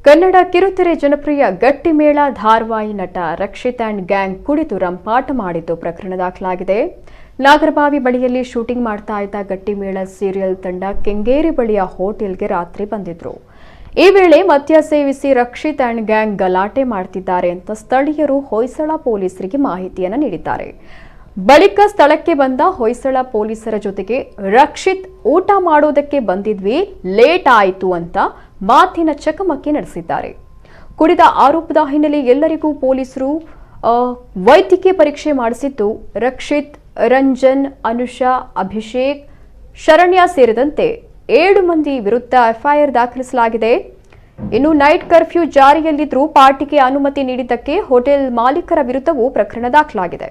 ಕನ್ನಡ ಕಿರುತೆರೆ ಜನಪ್ರಿಯ ಗಟ್ಟಿಮೇಳ ಧಾರವಾಹಿ ನಟ ರಕ್ಷಿತ್ ಅಂಡ್ ಗ್ಯಾಂಗ್ ಕುಡಿದು ರಂಪಾಟ ಮಾಡಿದ್ದು ಪ್ರಕರಣ ದಾಖಲಾಗಿದೆ. ನಾಗರಬಾವಿ ಬಳಿಯಲ್ಲಿ ಶೂಟಿಂಗ್ ಮಾಡ್ತಾ ಇದ್ದ ಗಟ್ಟಿಮೇಳ ಸೀರಿಯಲ್ ತಂಡ ಕೆಂಗೇರಿ ಬಳಿಯ ಹೋಟೆಲ್ಗೆ ರಾತ್ರಿ ಬಂದಿದ್ರು. ಈ ವೇಳೆ ಮದ್ಯ ಸೇವಿಸಿ ರಕ್ಷಿತ್ ಅಂಡ್ ಗ್ಯಾಂಗ್ ಗಲಾಟೆ ಮಾಡ್ತಿದ್ದಾರೆ ಅಂತ ಸ್ಥಳೀಯರು ಹೊಯ್ಸಳ ಪೊಲೀಸರಿಗೆ ಮಾಹಿತಿಯನ್ನು ನೀಡಿದ್ದಾರೆ. ಬಳಿಕ ಸ್ಥಳಕ್ಕೆ ಬಂದ ಹೊಯ್ಸಳ ಪೊಲೀಸರ ಜೊತೆಗೆ ರಕ್ಷಿತ್ ಊಟ ಮಾಡೋದಕ್ಕೆ ಬಂದಿದ್ವಿ, ಲೇಟ್ ಆಯಿತು ಅಂತ ಮಾತಿನ ಚಕಮಕಿ ನಡೆಸಿದ್ದಾರೆ. ಕುಡಿದ ಆರೋಪದ ಹಿನ್ನೆಲೆ ಎಲ್ಲರಿಗೂ ಪೊಲೀಸರು ವೈದ್ಯಕೀಯ ಪರೀಕ್ಷೆ ಮಾಡಿಸಿದ್ದು, ರಕ್ಷಿತ್, ರಂಜನ್, ಅನುಷಾ, ಅಭಿಷೇಕ್, ಶರಣ್ಯ ಸೇರಿದಂತೆ 7 ಮಂದಿ ವಿರುದ್ಧ ಎಫ್ಐಆರ್ ದಾಖಲಿಸಲಾಗಿದೆ. ಇನ್ನು ನೈಟ್ ಕರ್ಫ್ಯೂ ಜಾರಿಯಲ್ಲಿದ್ದರೂ ಪಾರ್ಟಿಗೆ ಅನುಮತಿ ನೀಡಿದ್ದಕ್ಕೆ ಹೋಟೆಲ್ ಮಾಲೀಕರ ವಿರುದ್ಧವೂ ಪ್ರಕರಣ ದಾಖಲಾಗಿದೆ.